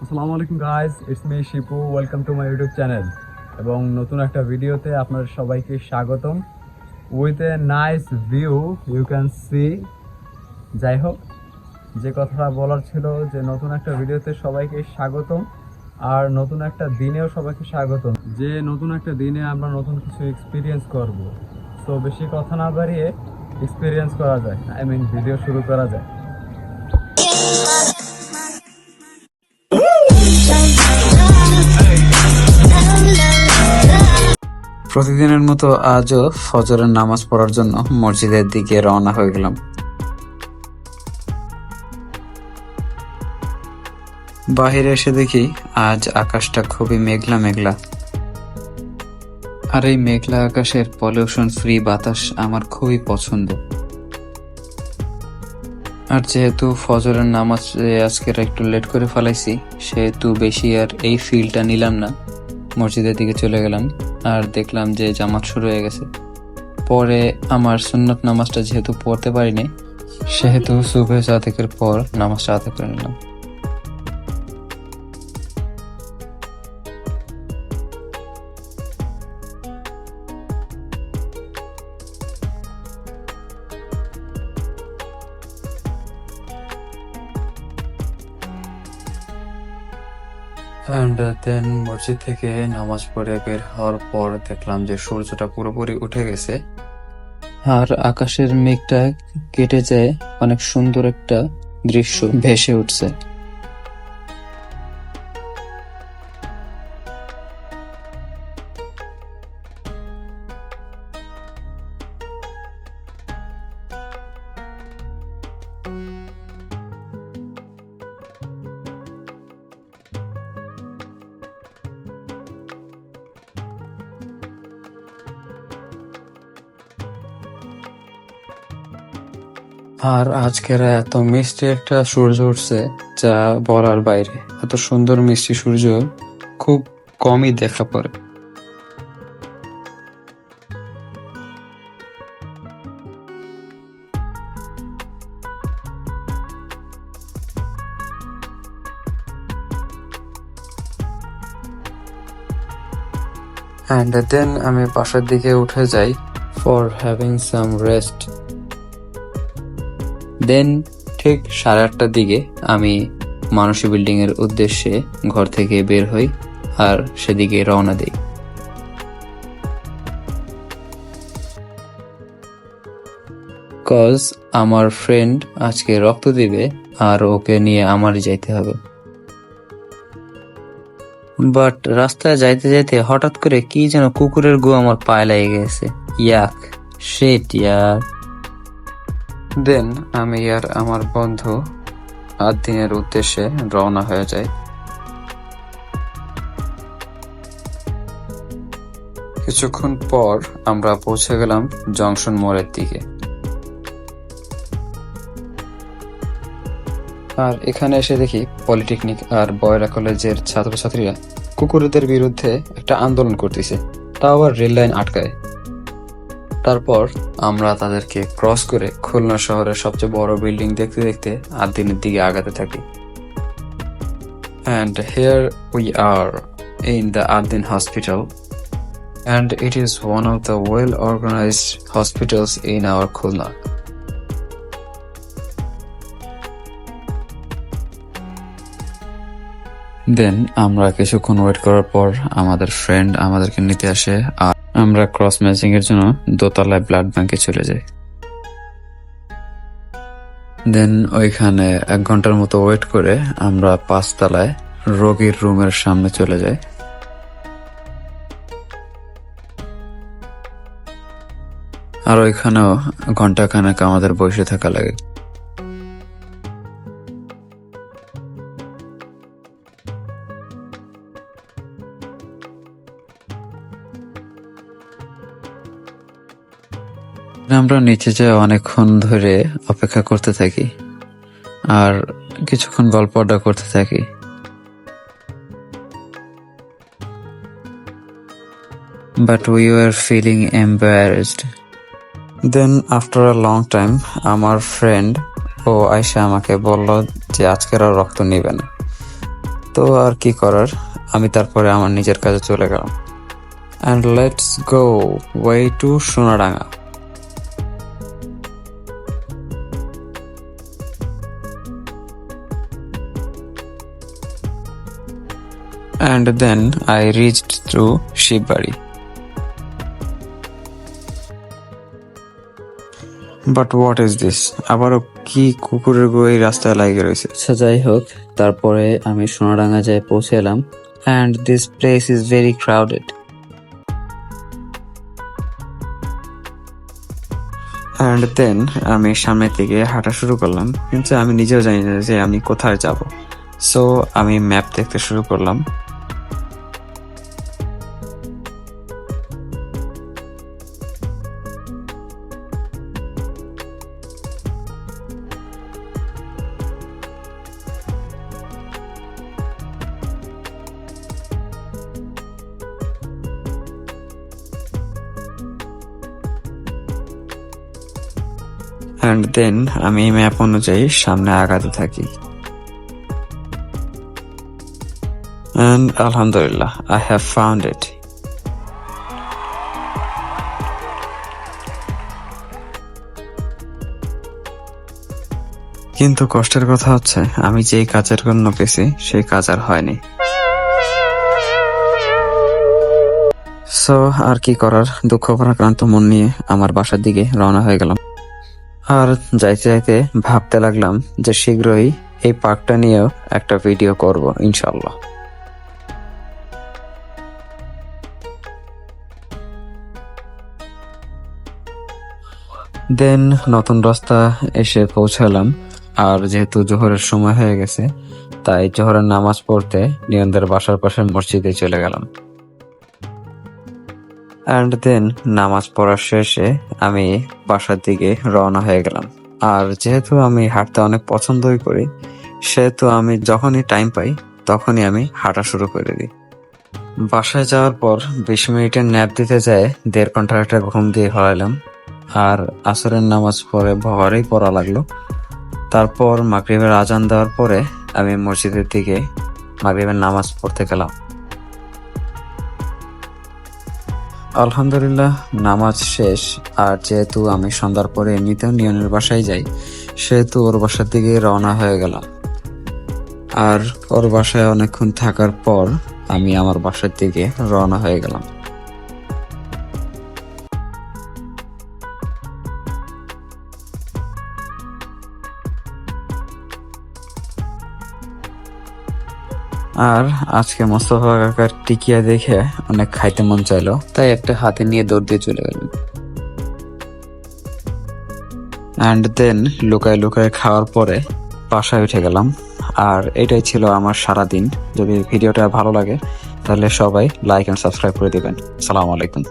আসসালামু আলাইকুম guys, it's me Shipu. Welcome to my YouTube channel এবং নতুন একটা ভিডিওতে আপনাদের সবাইকে স্বাগতম। With a nice view you can see. যাই হোক, যে কথাটা বলার ছিল যে নতুন একটা ভিডিওতে সবাইকে স্বাগতম, আর নতুন একটা দিনেও সবাইকে স্বাগতম। যে নতুন একটা দিনে আমরা নতুন কিছু এক্সপিরিয়েন্স করব। তো বেশি কথা না বাড়িয়ে এক্সপিরিয়েন্স করা যায়, ভিডিও শুরু করা যায়। প্রতিদিনের মতো আজও ফজরের নামাজ পড়ার জন্য মসজিদের দিকে রওনা হয়ে গেলাম। বাহিরে এসে দেখি আজ আকাশটা খুবই মেঘলা মেঘলা, আর এই মেঘলা আকাশের পলিউশন ফ্রি বাতাস আমার খুবই পছন্দ। আর যেহেতু ফজরের নামাজ আজকের একটু লেট করে ফেলাইছি, সেহেতু বেশি আর এই ফিলটা নিলাম না। মসজিদের দিকে চলে গেলাম আর দেখলাম যে জামাত শুরু হয়ে গেছে। পরে আমার সুন্নত নামাজটা যেহেতু পড়তে পারিনি, সেহেতু সুবহে সাদেকের পর নামাজটা আদায় করে নিলাম। অ্যান্ড দেন মসজিদ থেকে নামাজ পড়ে বের হওয়ার পর দেখলাম যে সূর্যটা পুরোপুরি উঠে গেছে আর আকাশের মেঘটা কেটে যায়, অনেক সুন্দর একটা দৃশ্য ভেসে উঠছে। আর আজকের এত মিষ্টি একটা সূর্য উঠছে যা বলার বাইরে। এত সুন্দর মিষ্টি সূর্য খুব কমই দেখা পড়ে। অ্যান্ড দেন আমি বাসার দিকে উঠে যাই ফর হ্যাভিং সাম রেস্ট। দেন ঠিক 8:30টার দিকে আমি মানসী বিল্ডিং এর উদ্দেশ্যে ঘর থেকে বের হই আর সেদিকে রওনা দিই। কজ আমার ফ্রেন্ড আজকে রক্ত দিবে আর ওকে নিয়ে আমারই যাইতে হবে। বাট রাস্তায় যাইতে যাইতে হঠাৎ করে কি যেন কুকুরের গু আমার পায়ে লেগে গেছে। ইয়াক, শিট ইয়ার। দেন আমি আর আমার বন্ধু দিনের উদ্দেশ্যে রওনা হয়ে যাই। কিছুক্ষণ পর আমরা পৌঁছে গেলাম জংশন মোড়ের দিকে। আর এখানে এসে দেখি পলিটেকনিক আর বয়রা কলেজের ছাত্রছাত্রীরা কুকুরদের বিরুদ্ধে একটা আন্দোলন করতেছে, তাও আবার রেল লাইন আটকায়। তারপর আমরা তাদেরকে ক্রস করে খুলনা শহরের সবচেয়ে বড় বিল্ডিং দেখতে দেখতে দিনের দিকে আগাতে থাকি। And here we are in the Adin Hospital, and it is one of the well-organized hospitals in our Khulna. দেন আমরা কিছুক্ষণ ওয়েট করার পর আমাদের ফ্রেন্ড আমাদেরকে নিতে আসে আর আমরা ক্রস ম্যাচিং এর জন্য দোতলায় ব্লাড ব্যাংকে চলে যাই। দেন ওইখানে 1 ঘন্টার মতো ওয়েট করে আমরা 5 তলায় রোগীর রুমের সামনে চলে যাই। আর ওইখানেও ঘন্টাখানেক আমাদের বসে থাকা লাগে। আমরা নিচে যেয়ে অনেকক্ষণ ধরে অপেক্ষা করতে থাকি আর কিছুক্ষণ গল্প আড্ডা করতে থাকি। But we were feeling embarrassed. Then after a long time আমার ফ্রেন্ড ও আয়শা আমাকে বলল যে আজকের আর রক্ত নিবে না। তো আর কি করার, আমি তারপরে আমার নিজের কাজে চলে গেলাম। And let's go way to Sonadanga. And then I reached to Shibbari. But what is this? আবারও কি কুকুরের গো এই রাস্তায় লাগিয়ে রয়েছে। আচ্ছা যাই হোক, তারপরে আমি সোনাডাঙ্গা যায় পৌঁছে এলাম। And this place is very crowded. And then আমি সামনের দিকে হাঁটা শুরু করলাম, কিন্তু আমি নিজেও জানি না যে আমি কোথায় যাব। সো আমি ম্যাপ দেখতে শুরু করলাম। অ্যান্ড দেন আমি ম্যাপ অনুযায়ী সামনে আগাতে থাকি। অ্যান্ড আলহামদুলিল্লাহ, আই হ্যাভ ফাউন্ড ইট। কিন্তু কষ্টের কথা হচ্ছে, আমি যেই কাজের জন্য গেছি সেই কাজ আর হয়নি। সো আর কি করার, দুঃখ ভারাক্রান্ত মন নিয়ে আমার বাসার দিকে রওনা হয়ে গেলাম। আর যাইতে যাইতে ভাবতে লাগলাম যে শীঘ্রই এই পার্কটা নিয়েও একটা ভিডিও করব ইনশাল্লাহ। দেন নতুন রাস্তা এসে পৌঁছালাম। আর যেহেতু জোহরের সময় হয়ে গেছে, তাই জোহরের নামাজ পড়তে নিয়নদের বাসার পাশে মসজিদে চলে গেলাম। অ্যান্ড দেন নামাজ পড়ার শেষে আমি বাসার দিকে রওনা হয়ে গেলাম। আর যেহেতু আমি হাঁটতে অনেক পছন্দই করি, সেহেতু আমি যখনই টাইম পাই তখনই আমি হাঁটা শুরু করে দিই। বাসায় যাওয়ার পর 20 মিনিটের ন্যাপ দিতে যায় 1.5 ঘন্টার একটা ঘুম দিয়ে হলাইলাম। আর আসরের নামাজ পরে ভোরেই পড়া লাগলো। তারপর মাগরিবের আজান দেওয়ার পরে আমি মসজিদের দিকে মাগরিবের নামাজ পড়তে গেলাম। আলহামদুলিল্লাহ নামাজ শেষ। আর যেহেতু আমি সন্ধ্যার পরে এমনিতেও নিয়নের বাসায় যাই, সেহেতু ওর বাসার দিকে রওনা হয়ে গেলাম। আর ওর বাসায় অনেকক্ষণ থাকার পর আমি আমার বাসার দিকে রওনা হয়ে গেলাম। আর আজকে মোস্তফা কাকার টিকিয়া দেখে অনেক খাইতে মন চাইলো, তাই একটা হাতে নিয়ে দৌড় দিয়ে চলে গেলাম। অ্যান্ড দেন লুকায় লুকায় খাওয়ার পরে বাসায় উঠে গেলাম। আর এটাই ছিল আমার সারাদিন। যদি ভিডিওটা ভালো লাগে তাহলে সবাই লাইক এন্ড সাবস্ক্রাইব করে দিবেন। আসসালামু আলাইকুম।